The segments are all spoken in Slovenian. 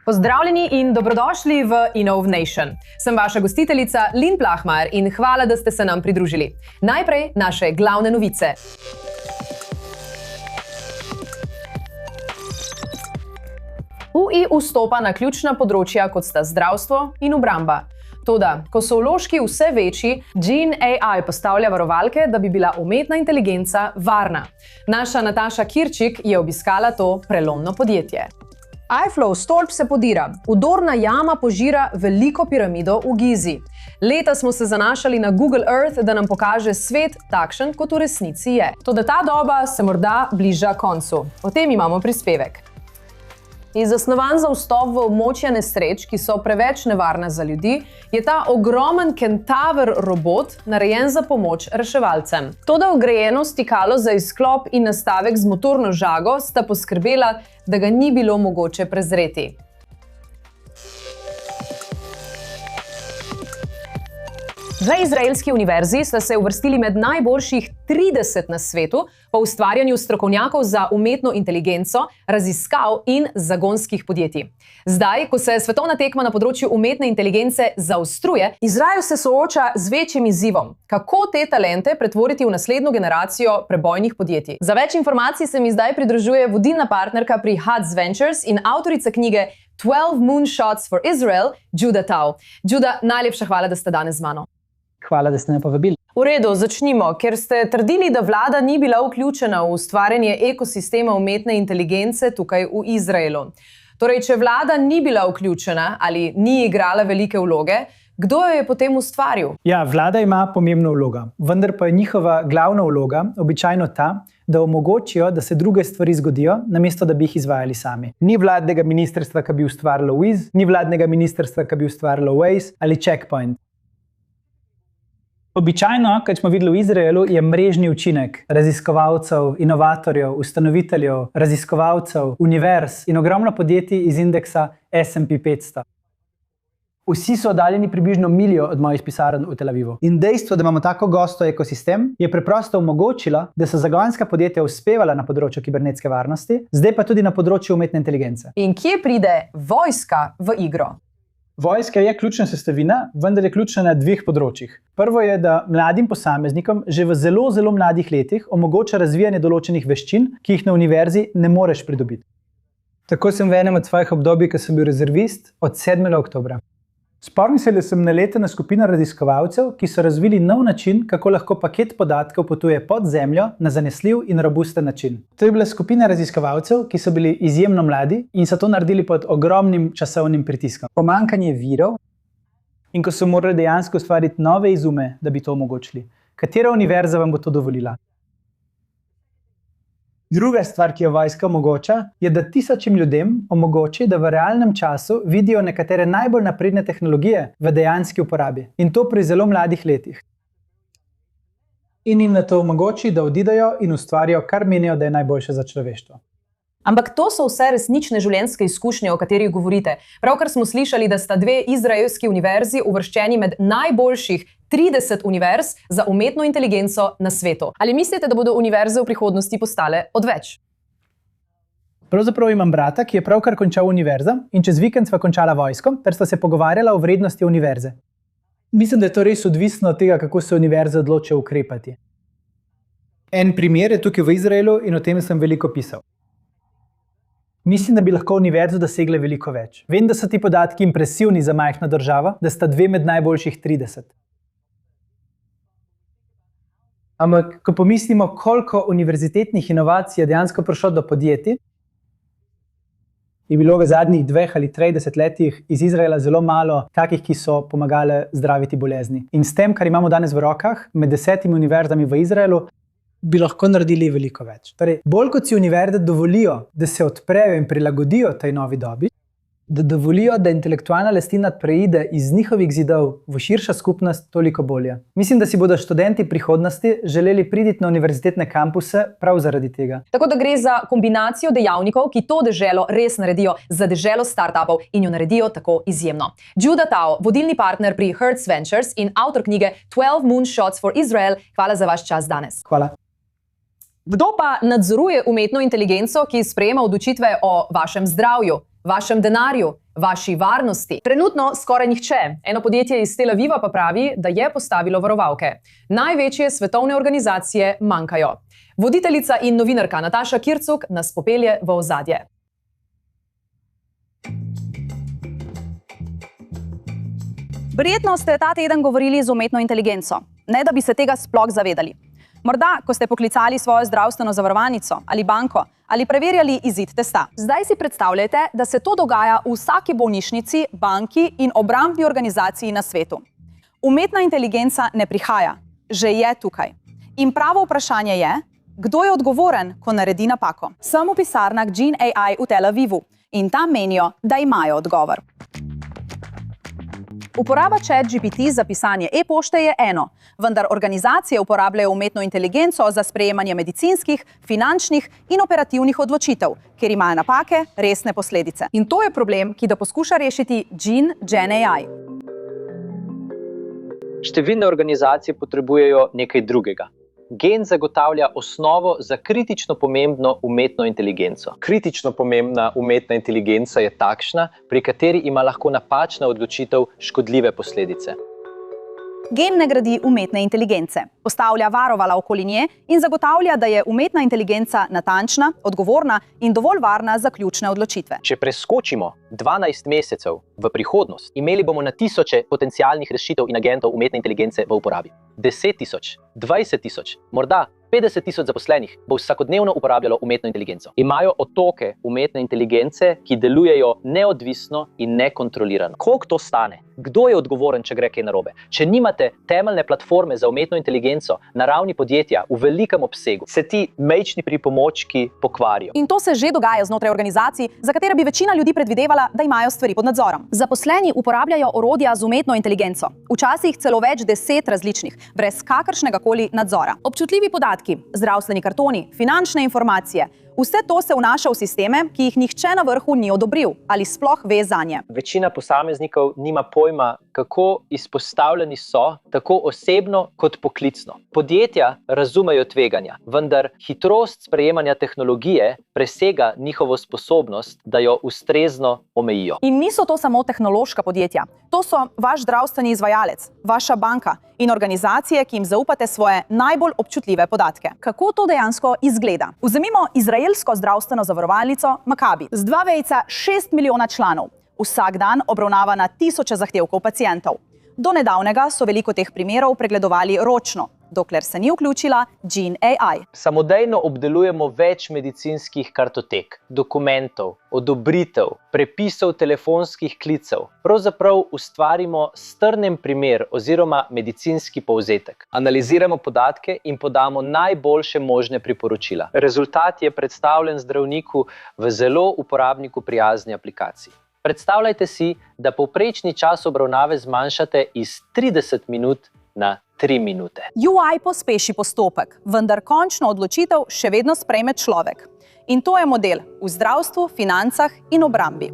Pozdravljeni in dobrodošli v Innovation. Sem vaša gostiteljica Lynn Plahmajer in hvala, da ste se nam pridružili. Najprej naše glavne novice. UI vstopa na ključna področja, kot sta zdravstvo in obramba. Toda, ko so vložki vse večji, Gene AI postavlja varovalke, da bi bila umetna inteligenca varna. Naša Nataša Kirčik je obiskala to prelomno podjetje. iFlow stolp se podira, vdorna jama požira veliko piramido v Gizi. Leta smo se zanašali na Google Earth, da nam pokaže svet takšen, kot v resnici je. Toda ta doba se morda bliža koncu. O tem imamo prispevek. Zasnovan za vstop v območja nesreč, ki so preveč nevarne za ljudi, je ta ogromen kentaver robot narejen za pomoč reševalcem. Toda vgrajeno stikalo za izklop in nastavek z motorno žago sta poskrbela, da ga ni bilo mogoče prezreti. V izraelski univerzi sta se uvrstili med najboljših 30 na svetu po ustvarjanju strokovnjakov za umetno inteligenco, raziskav in zagonskih podjetij. Zdaj, ko se svetovna tekma na področju umetne inteligence zaostruje, Izrael se sooča z večjim izzivom, kako te talente pretvoriti v naslednjo generacijo prebojnih podjetij. Za več informacij se mi zdaj pridružuje vodilna partnerka pri Hudson Ventures in avtorica knjige 12 Moonshots for Israel, Juda Tao. Juda, najlepša hvala, da ste danes z mano. Hvala, da ste me povabili. V redu, začnimo, ker ste trdili, da vlada ni bila vključena v ustvarjanje ekosistema umetne inteligence tukaj v Izraelu. Torej, če vlada ni bila vključena ali ni igrala velike vloge, kdo jo je potem ustvaril? Ja, vlada ima pomembno vlogo, vendar pa je njihova glavna vloga običajno ta, da omogočijo, da se druge stvari zgodijo, namesto da bi jih izvajali sami. Ni vladnega ministrstva, ki bi ustvarilo Wiz, ni vladnega ministrstva, ki bi ustvarilo Waze ali Checkpoint. Običajno, kar smo videli v Izraelu, je mrežni učinek raziskovalcev, inovatorjev, ustanoviteljev, raziskovalcev, univerz in ogromno podjetij iz indeksa S&P 500. Vsi so oddaljeni približno miljo od mojih pisarn v Tel Avivu. In dejstvo, da imamo tako gosto ekosistem, je preprosto omogočilo, da so zagonska podjetja uspevala na področju kibernetske varnosti, zdaj pa tudi na področju umetne inteligence. In kje pride vojska v igro? Vojska je ključna sestavina, vendar je ključna na dveh področjih. Prvo je, da mladim posameznikom že v zelo, zelo mladih letih omogoča razvijanje določenih veščin, ki jih na univerzi ne moreš pridobiti. Tako sem v enem od svojih obdobij, ko sem bil rezervist, od 7. oktobra. Spomnim se, da sem naletena skupina raziskovalcev, ki so razvili nov način, kako lahko paket podatkov potuje pod zemljo na zanesljiv in robusten način. To je bila skupina raziskovalcev, ki so bili izjemno mladi in so to naredili pod ogromnim časovnim pritiskom. Pomanjkanje virov in ko so morali dejansko ustvariti nove izume, da bi to omogočili. Katera univerza vam bo to dovolila? Druga stvar, ki jo vojska omogoča, je, da tisočim ljudem omogoči, da v realnem času vidijo nekatere najbolj napredne tehnologije v dejanski uporabi. In to pri zelo mladih letih. In jim na to omogoči, da odidejo in ustvarijo, kar menijo, da je najboljše za človeštvo. Ampak to so vse resnične življenjske izkušnje, o katerih govorite. Pravkar smo slišali, da sta dve izraelski univerzi uvrščeni med najboljših 30 univerz za umetno inteligenco na svetu. Ali mislite, da bodo univerze v prihodnosti postale odveč? Pravzaprav imam brata, ki je pravkar končal univerzo in čez vikend sva končala vojsko, ter sta se pogovarjala o vrednosti univerze. Mislim, da je to res odvisno od tega, kako se univerze odločijo ukrepati. En primer je tukaj v Izraelu in o tem sem veliko pisal. Mislim, da bi lahko univerzo dosegle veliko več. Vem, da so ti podatki impresivni za majhno državo, da sta dve med najboljših 30. Ampak, ko pomislimo, koliko univerzitetnih inovacij je dejansko prišlo do podjetij, je bilo v zadnjih 2 ali 30 letih iz Izraela zelo malo takih, ki so pomagale zdraviti bolezni. In s tem, kar imamo danes v rokah, med 10 univerzami v Izraelu, bi lahko naredili veliko več. Torej, bolj kot si univerze dovolijo, da se odprejo in prilagodijo tej novi dobi, da dovolijo, da intelektualna lastnina preide iz njihovih zidov v širša skupnost, toliko bolje. Mislim, da si bodo študenti prihodnosti želeli priti na univerzitetne kampuse prav zaradi tega. Tako da gre za kombinacijo dejavnikov, ki to deželo res naredijo za deželo startupov in jo naredijo tako izjemno. Juda Tao, vodilni partner pri Hudson Ventures in avtor knjige 12 Moonshots for Israel, hvala za vaš čas danes. Hvala. Kdo pa nadzoruje umetno inteligenco, ki sprejema odločitve o vašem zdravju, vašem denarju, vaši varnosti? Trenutno skoraj nihče. Eno podjetje iz Tel Aviva pa pravi, da je postavilo varovalke. Največje svetovne organizacije manjkajo. Voditeljica in novinarka Nataša Kircuk nas popelje v ozadje. Verjetno ste ta teden govorili z umetno inteligenco, ne da bi se tega sploh zavedali. Morda, ko ste poklicali svojo zdravstveno zavarovalnico ali banko ali preverjali izid testa. Zdaj si predstavljajte, da se to dogaja v vsaki bolnišnici, banki in obrambni organizaciji na svetu. Umetna inteligenca ne prihaja, že je tukaj. In pravo vprašanje je, kdo je odgovoren, ko naredi napako? Sem v pisarnah Gene AI v Tel Avivu in tam menijo, da imajo odgovor. Uporaba ChatGPT za pisanje e-pošte je eno, vendar organizacije uporabljajo umetno inteligenco za sprejemanje medicinskih, finančnih in operativnih odločitev, kjer imajo napake resne posledice. In to je problem, ki ga poskuša rešiti Gen AI. Številne organizacije potrebujejo nekaj drugega. Gen zagotavlja osnovo za kritično pomembno umetno inteligenco. Kritično pomembna umetna inteligenca je takšna, pri kateri ima lahko napačna odločitev škodljive posledice. Gen ne gradi umetne inteligence, postavlja varovala okoli nje in zagotavlja, da je umetna inteligenca natančna, odgovorna in dovolj varna za ključne odločitve. Če preskočimo 12 mesecev v prihodnost, imeli bomo na tisoče potencialnih rešitev in agentov umetne inteligence v uporabi. 10.000, 20.000, morda 50.000 zaposlenih bo vsakodnevno uporabljalo umetno inteligenco. Imajo otoke umetne inteligence, ki delujejo neodvisno in nekontrolirano. Koliko to stane? Kdo je odgovoren, če gre kaj narobe? Če nimate temeljne platforme za umetno inteligenco na ravni podjetja v velikem obsegu, se ti majčni pripomočki pokvarijo. In to se že dogaja znotraj organizacij, za katere bi večina ljudi predvidevala, da imajo stvari pod nadzorom. Zaposleni uporabljajo orodja z umetno inteligenco, včasih celo več 10 različnih, brez kakršnegakoli nadzora. Občutljivi podatki, zdravstveni kartoni, finančne informacije, vse to se vnaša v sisteme, ki jih nihče na vrhu ni odobril ali sploh ve zanje. Večina posameznikov nima pojma, kako izpostavljeni so, tako osebno kot poklicno. Podjetja razumejo tveganja, vendar hitrost sprejemanja tehnologije presega njihovo sposobnost, da jo ustrezno omejijo. In niso to samo tehnološka podjetja. To so vaš zdravstveni izvajalec, vaša banka in organizacije, ki jim zaupate svoje najbolj občutljive podatke. Kako to dejansko izgleda? Vzemimo izraelsko zdravstveno zavarovalnico Maccabi z 2,6 milijona članov. Vsak dan obravnava na tisoče zahtevkov pacientov. Do nedavnega so veliko teh primerov pregledovali ročno, dokler se ni vključila Gen AI. Samodejno obdelujemo več medicinskih kartotek, dokumentov, odobritev, prepisov telefonskih klicev. Pravzaprav ustvarimo strnjen primer oziroma medicinski povzetek. Analiziramo podatke in podamo najboljše možne priporočila. Rezultat je predstavljen zdravniku v zelo uporabniku prijazni aplikaciji. Predstavljajte si, da povprečni čas obravnave zmanjšate iz 30 minut na 3 minute. UI pospeši postopek, vendar končno odločitev še vedno sprejme človek. In to je model v zdravstvu, financah in obrambi.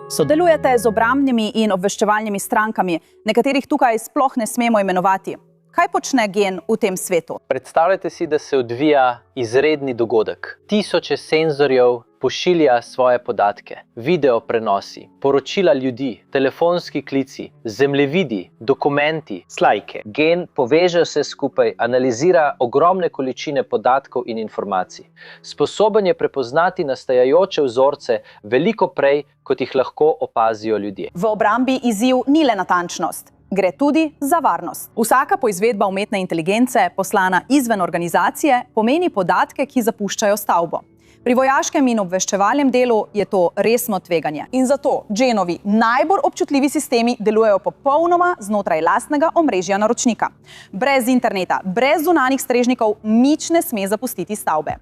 Sodelujete z obrambnimi in obveščevalnimi strankami, nekaterih tukaj sploh ne smemo imenovati. Kaj počne Gen v tem svetu? Predstavljajte si, da se odvija izredni dogodek. Tisoče senzorjev pošilja svoje podatke, video prenosi, poročila ljudi, telefonski klici, zemljevidi, dokumenti, slajke. Gen poveže vse skupaj, analizira ogromne količine podatkov in informacij. Sposoben je prepoznati nastajajoče vzorce veliko prej, kot jih lahko opazijo ljudje. V obrambi izziv ni le natančnost. Gre tudi za varnost. Vsaka poizvedba umetne inteligence, poslana izven organizacije, pomeni podatke, ki zapuščajo stavbo. Pri vojaškem in obveščevalnem delu je to resno tveganje. In zato Genovi najbolj občutljivi sistemi delujejo popolnoma znotraj lastnega omrežja naročnika. Brez interneta, brez zunanjih strežnikov nič ne sme zapustiti stavbe.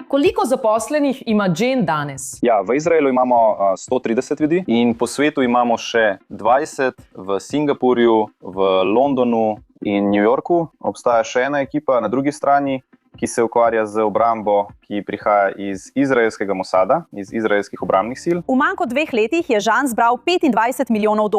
Koliko zaposlenih ima Gen danes? Ja, v Izraelu imamo 130 ljudi in po svetu imamo še 20, v Singapurju, v Londonu in New Yorku. Obstaja še ena ekipa na drugi strani, ki se ukvarja z obrambo, ki prihaja iz izraelskega Mosada, iz izraelskih obrambnih sil. V manj kot 2 letih je Žan zbral $25 milijonov.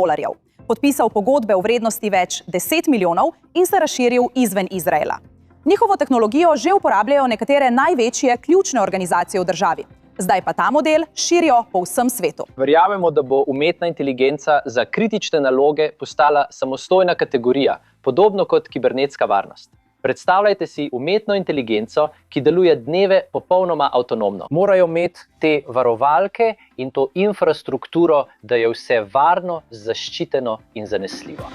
podpisal pogodbe v vrednosti več 10 milijonov in se razširil izven Izraela. Njihovo tehnologijo že uporabljajo nekatere največje ključne organizacije v državi. Zdaj pa ta model širijo po vsem svetu. Verjamemo, da bo umetna inteligenca za kritične naloge postala samostojna kategorija, podobno kot kibernetska varnost. Predstavljajte si umetno inteligenco, ki deluje dneve popolnoma avtonomno. Morajo imeti te varovalke in to infrastrukturo, da je vse varno, zaščiteno in zanesljivo.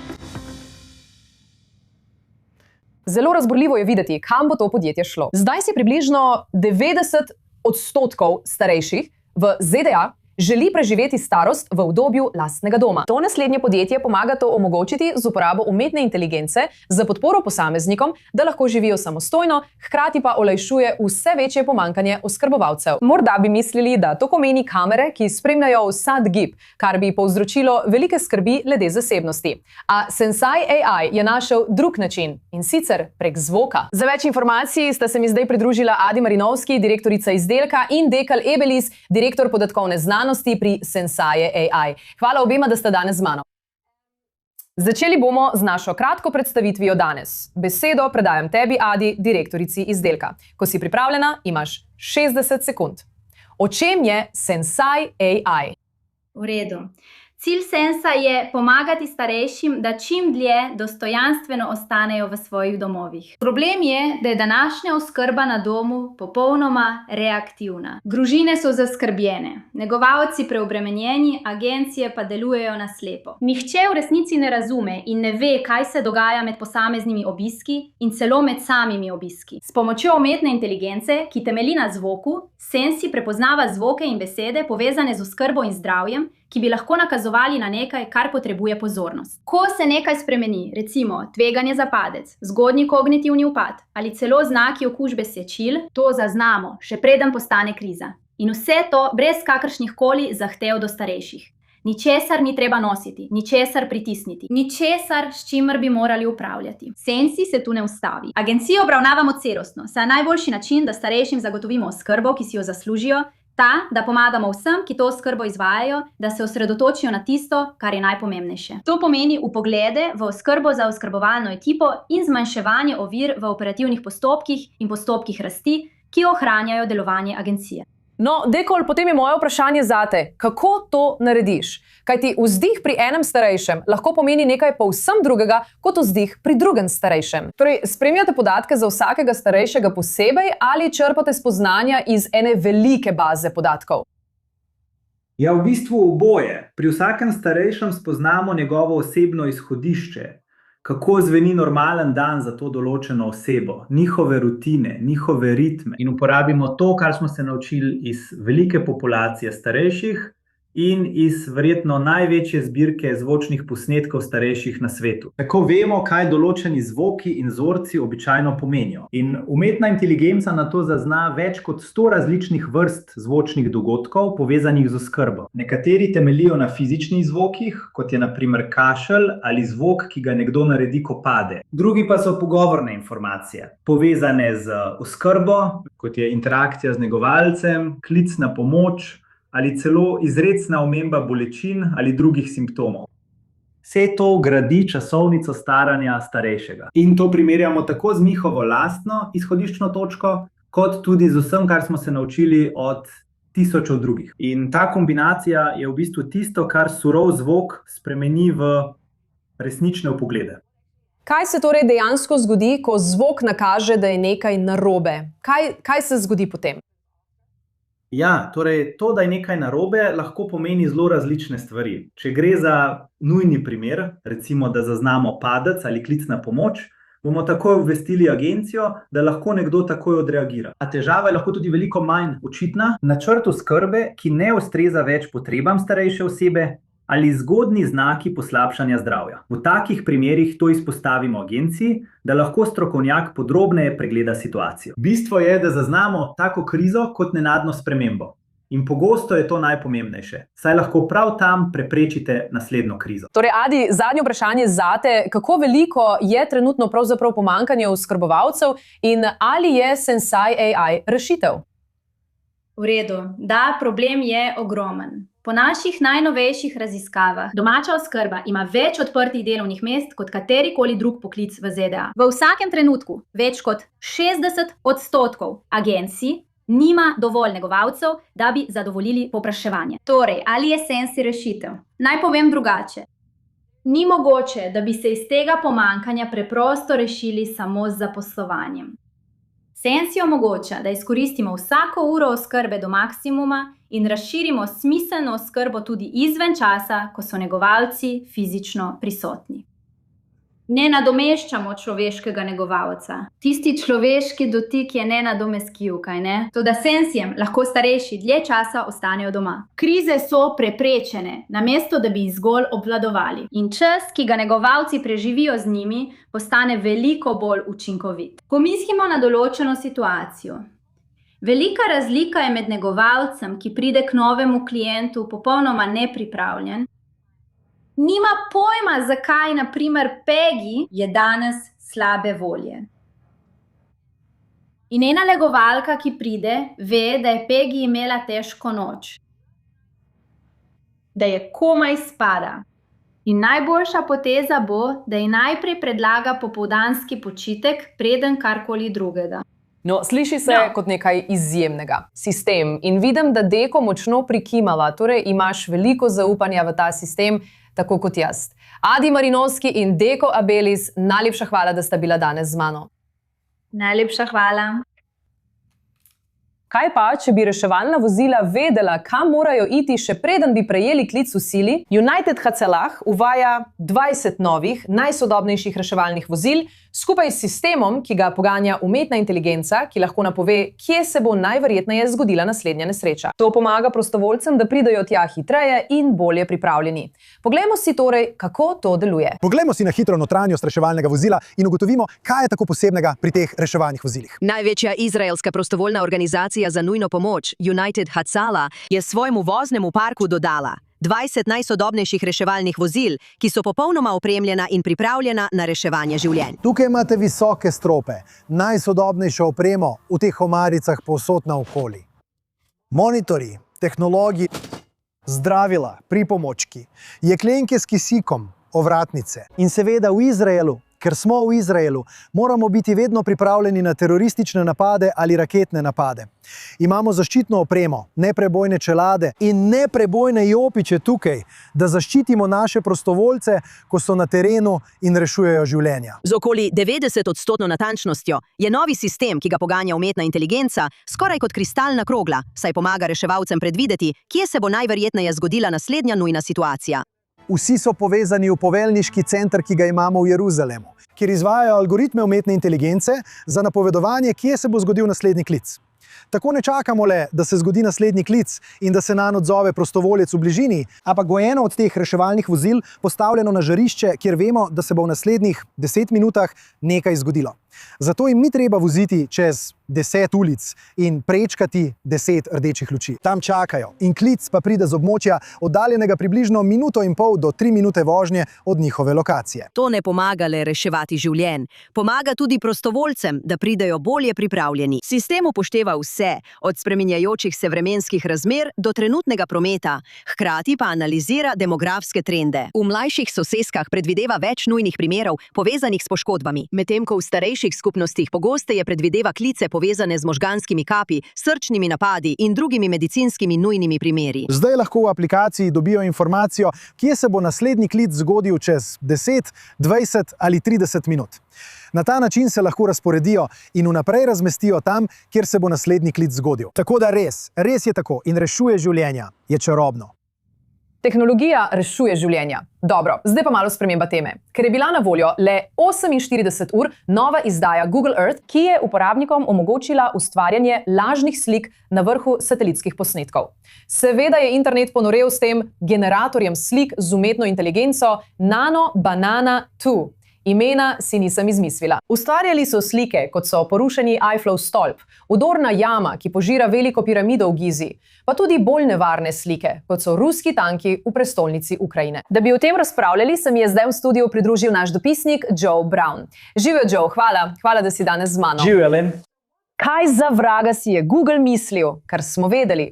Zelo razburljivo je videti, kam bo to podjetje šlo. Zdaj si približno 90% starejših v ZDA želi preživeti starost v udobju lastnega doma. To naslednje podjetje pomaga to omogočiti z uporabo umetne inteligence za podporo posameznikom, da lahko živijo samostojno, hkrati pa olajšuje vse večje pomanjkanje oskrbovalcev. Morda bi mislili, da to pomeni kamere, ki spremljajo vsak gib, kar bi povzročilo velike skrbi glede zasebnosti. A Sensai AI je našel drug način, in sicer prek zvoka. Za več informacij sta se mi zdaj pridružila Adi Marinovski, direktorica izdelka, in Dekal Ebelis, direktor podatkovne znanosti pri Sensai AI. Hvala obema, da sta danes z mano. Začeli bomo z našo kratko predstavitvijo danes. Besedo predajam tebi, Adi, direktorici izdelka. Ko si pripravljena, imaš 60 sekund. O čem je Sensai AI? V redu. Cilj Sensa je pomagati starejšim, da čim dlje dostojanstveno ostanejo v svojih domovih. Problem je, da je današnja oskrba na domu popolnoma reaktivna. Družine so zaskrbljene, negovalci preobremenjeni, agencije pa delujejo na slepo. Nihče v resnici ne razume in ne ve, kaj se dogaja med posameznimi obiski in celo med samimi obiski. S pomočjo umetne inteligence, ki temelji na zvoku, Sensi prepoznava zvoke in besede povezane z oskrbo in zdravjem, ki bi lahko nakazovali na nekaj, kar potrebuje pozornost. Ko se nekaj spremeni, recimo tveganje za padec, zgodnji kognitivni upad ali celo znaki okužbe sečil, to zaznamo, še preden postane kriza. In vse to brez kakršnih koli zahtev do starejših. Ničesar ni treba nositi, ničesar pritisniti, ničesar, s čimer bi morali upravljati. Sensi se tu ne ustavi. Agencijo obravnavamo celostno, saj je najboljši način, da starejšim zagotovimo oskrbo, ki si jo zaslužijo, ta, da pomagamo vsem, ki to oskrbo izvajajo, da se osredotočijo na tisto, kar je najpomembnejše. To pomeni vpoglede v oskrbo za oskrbovalno ekipo in zmanjševanje ovir v operativnih postopkih in postopkih rasti, ki ohranjajo delovanje agencije. No, Dekol, potem je moje vprašanje zate. Kako to narediš? Kajti vzdih pri enem starejšem lahko pomeni nekaj povsem drugega, kot vzdih pri drugem starejšem. Torej, spremljate podatke za vsakega starejšega posebej ali črpate spoznanja iz ene velike baze podatkov? Ja, v bistvu oboje. Pri vsakem starejšem spoznamo njegovo osebno izhodišče. Kako zveni normalen dan za to določeno osebo, njihove rutine, njihove ritme. In uporabimo to, kar smo se naučili iz velike populacije starejših in iz verjetno največje zbirke zvočnih posnetkov starejših na svetu. Tako vemo, kaj določeni zvoki in vzorci običajno pomenijo. In umetna inteligenca na to zazna več kot 100 različnih vrst zvočnih dogodkov povezanih z oskrbo. Nekateri temeljijo na fizičnih zvokih, kot je na primer kašelj ali zvok, ki ga nekdo naredi, ko pade. Drugi pa so pogovorne informacije, povezane z oskrbo, kot je interakcija z negovalcem, klic na pomoč, ali celo izrecna omemba bolečin ali drugih simptomov. Vse to gradi časovnico staranja starejšega. In to primerjamo tako z njihovo lastno izhodiščno točko, kot tudi z vsem, kar smo se naučili od tisočev drugih. In ta kombinacija je v bistvu tisto, kar surov zvok spremeni v resnične vpoglede. Kaj se torej dejansko zgodi, ko zvok nakaže, da je nekaj narobe? Kaj se zgodi potem? Ja, torej to, da je nekaj narobe, lahko pomeni zelo različne stvari. Če gre za nujni primer, recimo, da zaznamo padec ali klic na pomoč, bomo takoj obvestili agencijo, da lahko nekdo takoj odreagira. A težava je lahko tudi veliko manj očitna. Načrt oskrbe, ki ne ustreza več potrebam starejše osebe, ali zgodnji znaki poslabšanja zdravja. V takih primerih to izpostavimo agenciji, da lahko strokovnjak podrobneje pregleda situacijo. Bistvo je, da zaznamo tako krizo kot nenadno spremembo. In pogosto je to najpomembnejše, saj lahko prav tam preprečite naslednjo krizo. Torej, Adi, zadnje vprašanje zate. Kako veliko je trenutno pravzaprav pomanjkanje oskrbovalcev in ali je Sensai AI rešitev? V redu, da, problem je ogromen. Po naših najnovejših raziskavah, domača oskrba ima več odprtih delovnih mest kot katerikoli drug poklic v ZDA. V vsakem trenutku več kot 60% agencij nima dovolj negovalcev, da bi zadovoljili povpraševanje. Torej, ali je Sensi rešitev? Naj povem drugače. Ni mogoče, da bi se iz tega pomanjkanja preprosto rešili samo z zaposlovanjem. Sensi omogoča, da izkoristimo vsako uro oskrbe do maksimuma in razširimo smiselno oskrbo tudi izven časa, ko so negovalci fizično prisotni. Ne nadomeščamo človeškega negovalca. Tisti človeški dotik je nenadomestljiv, kajne? Toda Sensijem lahko starejši dlje časa ostanejo doma. Krize so preprečene, namesto da bi jih zgolj obvladovali. In čas, ki ga negovalci preživijo z njimi, postane veliko bolj učinkovit. Pomislimo na določeno situacijo. Velika razlika je med negovalcem, ki pride k novemu klientu popolnoma nepripravljen, nima pojma, zakaj, na primer, Peggy je danes slabe volje. In ena negovalka, ki pride, ve, da je Peggy imela težko noč. Da je komaj spada. In najboljša poteza bo, da ji najprej predlaga popoldanski počitek, preden karkoli drugega. No, sliši se kot nekaj izjemnega. Sistem. In vidim, da Deko močno prikimava, torej imaš veliko zaupanja v ta sistem, tako kot jaz. Adi Marinovski in Deko Abelis, najlepša hvala, da sta bila danes z mano. Najlepša hvala. Kaj pa, če bi reševalna vozila vedela, kam morajo iti, še preden bi prejeli klic v sili? United HCLAH uvaja 20 novih, najsodobnejših reševalnih vozil, skupaj s sistemom, ki ga poganja umetna inteligenca, ki lahko napove, kje se bo najverjetneje zgodila naslednja nesreča. To pomaga prostovoljcem, da pridejo tja hitreje in bolje pripravljeni. Poglejmo si torej, kako to deluje. Poglejmo si na hitro notranjost reševalnega vozila in ugotovimo, kaj je tako posebnega pri teh reševalnih vozilih. Največja izraelska prostovoljna organizacija za nujno pomoč, United HCLAH, je svojemu voznemu parku dodala 20 najsodobnejših reševalnih vozil, ki so popolnoma opremljena in pripravljena na reševanje življenj. Tukaj imate visoke strope, najsodobnejšo opremo v teh omaricah povsod naokoli. Monitorji, tehnologi, zdravila, pripomočki, jeklenke s kisikom, ovratnice. In seveda v Izraelu, ker smo v Izraelu, moramo biti vedno pripravljeni na teroristične napade ali raketne napade. Imamo zaščitno opremo, neprebojne čelade in neprebojne jopiče tukaj, da zaščitimo naše prostovoljce, ko so na terenu in rešujejo življenja. Z okoli 90% natančnostjo je novi sistem, ki ga poganja umetna inteligenca, skoraj kot kristalna krogla, saj pomaga reševalcem predvideti, kje se bo najverjetneje zgodila naslednja nujna situacija. Vsi so povezani v poveljniški center, ki ga imamo v Jeruzalemu, kjer izvajajo algoritme umetne inteligence za napovedovanje, kje se bo zgodil naslednji klic. Tako ne čakamo le, da se zgodi naslednji klic in da se nanj odzove prostovoljec v bližini, ampak bo eno od teh reševalnih vozil postavljeno na žarišče, kjer vemo, da se bo v naslednjih 10 minutah nekaj zgodilo. Zato jim ni treba voziti čez 10 ulic in prečkati 10 rdečih luči. Tam čakajo in klic pa pride z območja oddaljenega približno 1,5 minute do 3 minute vožnje od njihove lokacije. To ne pomaga le reševati življenj, pomaga tudi prostovoljcem, da pridejo bolje pripravljeni. Sistem upošteva vse, od spreminjajočih se vremenskih razmer do trenutnega prometa, hkrati pa analizira demografske trende. V mlajših soseskah predvideva več nujnih primerov povezanih s poškodbami, medtem ko v starejših skupnostih pogosteje predvideva klice povezane z možganskimi kapi, srčnimi napadi in drugimi medicinskimi nujnimi primeri. Zdaj lahko v aplikaciji dobijo informacijo, kje se bo naslednji klic zgodil čez 10, 20 ali 30 minut. Na ta način se lahko razporedijo in vnaprej razmestijo tam, kjer se bo naslednji klic zgodil. Tako da res je tako in rešuje življenja, je čarobno. Tehnologija rešuje življenja. Dobro, zdaj pa malo sprememba teme. Ker je bila na voljo le 48 ur nova izdaja Google Earth, ki je uporabnikom omogočila ustvarjanje lažnih slik na vrhu satelitskih posnetkov. Seveda je internet ponorel s tem generatorjem slik z umetno inteligenco Nano Banana 2. Imena si nisem izmislila. Ustvarjali so slike, kot so porušeni Eifflov stolp, udorna jama, ki požira veliko piramido v Gizi, pa tudi bolj nevarne slike, kot so ruski tanki v prestolnici Ukrajine. Da bi o tem razpravljali, se mi je zdaj v studiu pridružil naš dopisnik Joe Brown. Živjo, Joe, hvala, da si danes z mano. Živjo, Ellen. Kaj za vraga si je Google mislil, kar smo vedeli?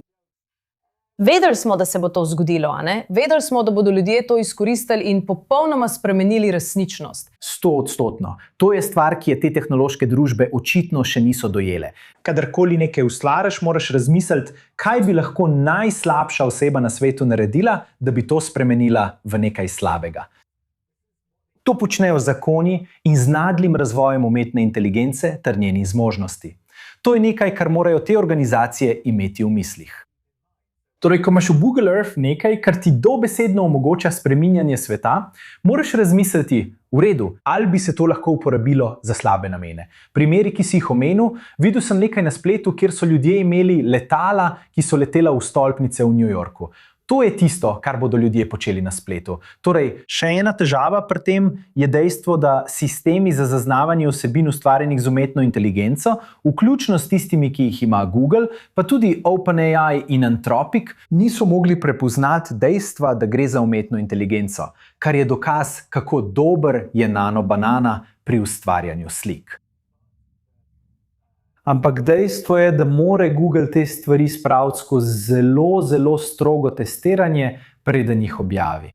Vedeli smo, da se bo to zgodilo, a ne? Vedeli smo, da bodo ljudje to izkoristili in popolnoma spremenili resničnost. 100%. To je stvar, ki je te tehnološke družbe očitno še niso dojele. Kadarkoli nekaj ustvariš, moraš razmisliti, kaj bi lahko najslabša oseba na svetu naredila, da bi to spremenila v nekaj slabega. To počnejo zakoni in z naglim razvojem umetne inteligence ter njenih zmožnosti. To je nekaj, kar morajo te organizacije imeti v mislih. Torej, ko imaš v Google Earth nekaj, kar ti dobesedno omogoča spreminjanje sveta, moraš razmisliti, v redu, ali bi se to lahko uporabilo za slabe namene. Primeri, ki si jih omenil, videl sem nekaj na spletu, kjer so ljudje imeli letala, ki so letela v stolpnice v New Yorku. To je tisto, kar bodo ljudje počeli na spletu. Torej, še ena težava pri tem je dejstvo, da sistemi za zaznavanje vsebin ustvarjenih z umetno inteligenco, vključno s tistimi, ki jih ima Google, pa tudi OpenAI in Anthropic, niso mogli prepoznati dejstva, da gre za umetno inteligenco, kar je dokaz, kako dober je nanobanana pri ustvarjanju slik. Ampak dejstvo je, da mora Google te stvari spraviti skozi zelo, zelo strogo testiranje, preden jih objavi.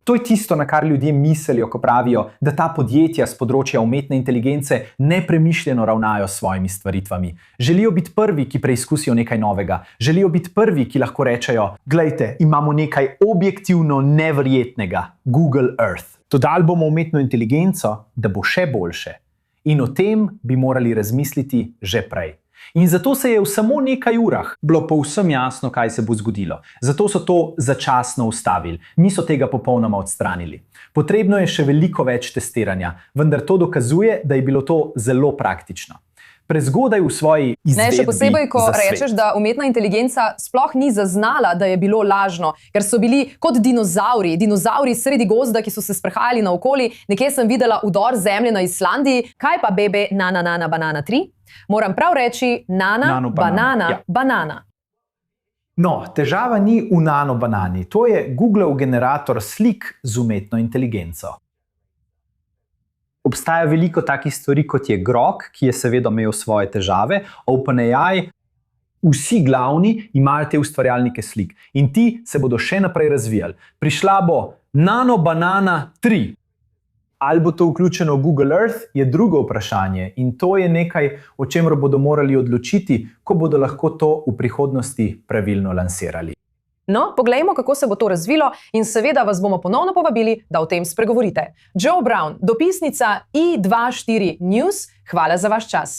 To je tisto, na kar ljudje mislijo, ko pravijo, da ta podjetja z področja umetne inteligence nepremišljeno ravnajo s svojimi stvaritvami. Želijo biti prvi, ki preizkusijo nekaj novega. Želijo biti prvi, ki lahko rečejo, glejte, imamo nekaj objektivno neverjetnega, Google Earth. Dodali bomo umetno inteligenco, da bo še boljše. In o tem bi morali razmisliti že prej. In zato se je v samo nekaj urah bilo povsem jasno, kaj se bo zgodilo. Zato so to začasno ustavili. Niso tega popolnoma odstranili. Potrebno je še veliko več testiranja, vendar to dokazuje, da je bilo to zelo praktično. Prezgodaj v svoji izvedbi. Še posebej, ko rečeš, da umetna inteligenca sploh ni zaznala, da je bilo lažno, ker so bili kot dinozauri sredi gozda, ki so se sprehajali naokoli. Nekje sem videla udor zemlje na Islandiji. Kaj pa bebe banana 3? Moram prav reči banana. No, težava ni v nanobanani. To je Googleov generator slik z umetno inteligenco. Obstaja veliko takih stvari, kot je Grok, ki je seveda imel svoje težave, OpenAI, vsi glavni imajo te ustvarjalnike slik in ti se bodo še naprej razvijali. Prišla bo nanobanana 3. Ali bo to vključeno v Google Earth, je drugo vprašanje in to je nekaj, o čemer bodo morali odločiti, ko bodo lahko to v prihodnosti pravilno lansirali. No, poglejmo, kako se bo to razvilo in seveda vas bomo ponovno povabili, da o tem spregovorite. Joe Brown, dopisnica i24 News, hvala za vaš čas.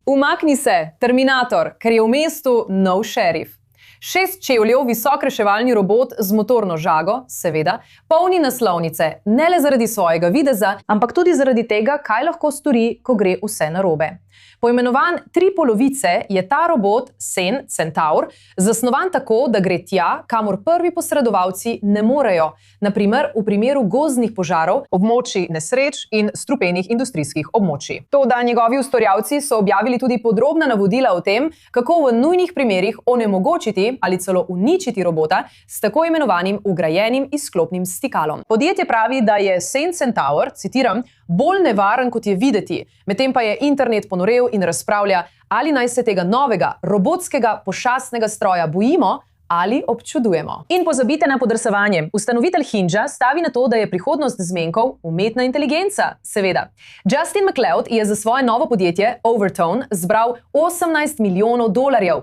Umakni se, Terminator, ker je v mestu nov šerif. 6 čevljev visok reševalni robot z motorno žago, seveda, polni naslovnice, ne le zaradi svojega videza, ampak tudi zaradi tega, kaj lahko stori, ko gre vse narobe. Poimenovan 3 polovice je ta robot, Sen Centaur, zasnovan tako, da gre tja, kamor prvi posredovalci ne morejo, naprimer v primeru gozdnih požarov, območij nesreč in strupenih industrijskih območij. Toda njegovi ustvarjalci so objavili tudi podrobna navodila o tem, kako v nujnih primerih onemogočiti ali celo uničiti robota s tako imenovanim vgrajenim izklopnim stikalom. Podjetje pravi, da je Sen Centaur, citiram, bolj nevaren, kot je videti, medtem pa je internet ponorel in razpravlja, ali naj se tega novega, robotskega, pošastnega stroja bojimo ali občudujemo. In pozabite na podrsovanje. Ustanovitelj Hingea stavi na to, da je prihodnost zmenkov umetna inteligenca, seveda. Justin McLeod je za svoje novo podjetje Overtone zbral $18 milijonov,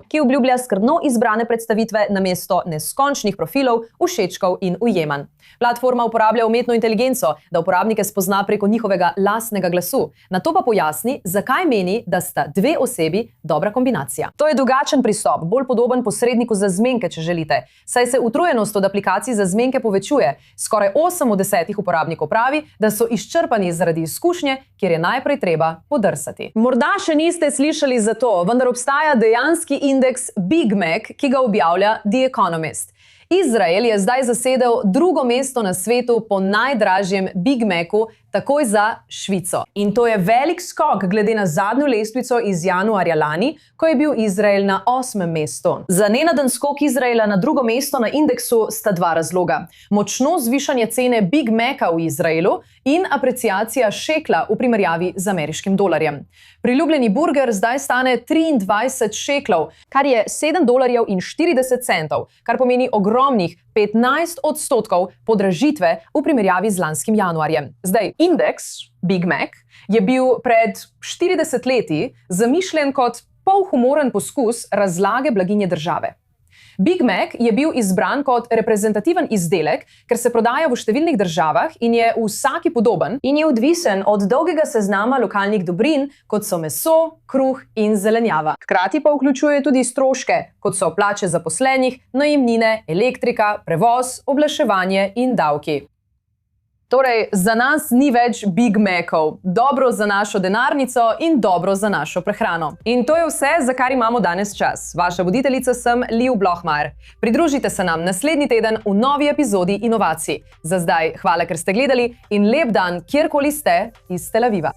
ki obljublja skrbno izbrane predstavitve namesto neskončnih profilov, všečkov in ujemanj. Platforma uporablja umetno inteligenco, da uporabnike spozna preko njihovega lastnega glasu. Nato pa pojasni, zakaj meni, da sta 2 osebi dobra kombinacija. To je drugačen pristop, bolj podoben posredniku za zmenke, če želite. Saj se utrujenost od aplikacij za zmenke povečuje. Skoraj 8 od 10 uporabnikov pravi, da so izčrpani zaradi izkušnje, kjer je najprej treba podrsati. Morda še niste slišali za to, vendar obstaja dejanski indeks Big Mac, ki ga objavlja The Economist. Izrael je zdaj zasedel 2. mesto na svetu po najdražjem Big Macu, takoj za Švico. In to je velik skok glede na zadnjo lestvico iz januarja lani, ko je bil Izrael na 8. mestu. Za nenaden skok Izraela na drugo mesto na indeksu sta dva razloga. Močno zvišanje cene Big Maca v Izraelu in apreciacija šekla v primerjavi z ameriškim dolarjem. Priljubljeni burger zdaj stane 23 šeklov, kar je $7,40, kar pomeni ogromnih 15% podražitve v primerjavi z lanskim januarjem. Zdaj, indeks Big Mac je bil pred 40 leti zamišljen kot polhumoren poskus razlage blaginje države. Big Mac je bil izbran kot reprezentativen izdelek, ker se prodaja v številnih državah in je v vsaki podoben in je odvisen od dolgega seznama lokalnih dobrin, kot so meso, kruh in zelenjava. Hkrati pa vključuje tudi stroške, kot so plače zaposlenih, najemnine, elektrika, prevoz, oglaševanje in davki. Torej, za nas ni več Big Macov, dobro za našo denarnico in dobro za našo prehrano. In to je vse, za kar imamo danes čas. Vaša voditeljica sem Liv Blochmajer. Pridružite se nam naslednji teden v novi epizodi Inovacij. Za zdaj, hvala, ker ste gledali in lep dan, kjerkoli ste iz Tel Aviva.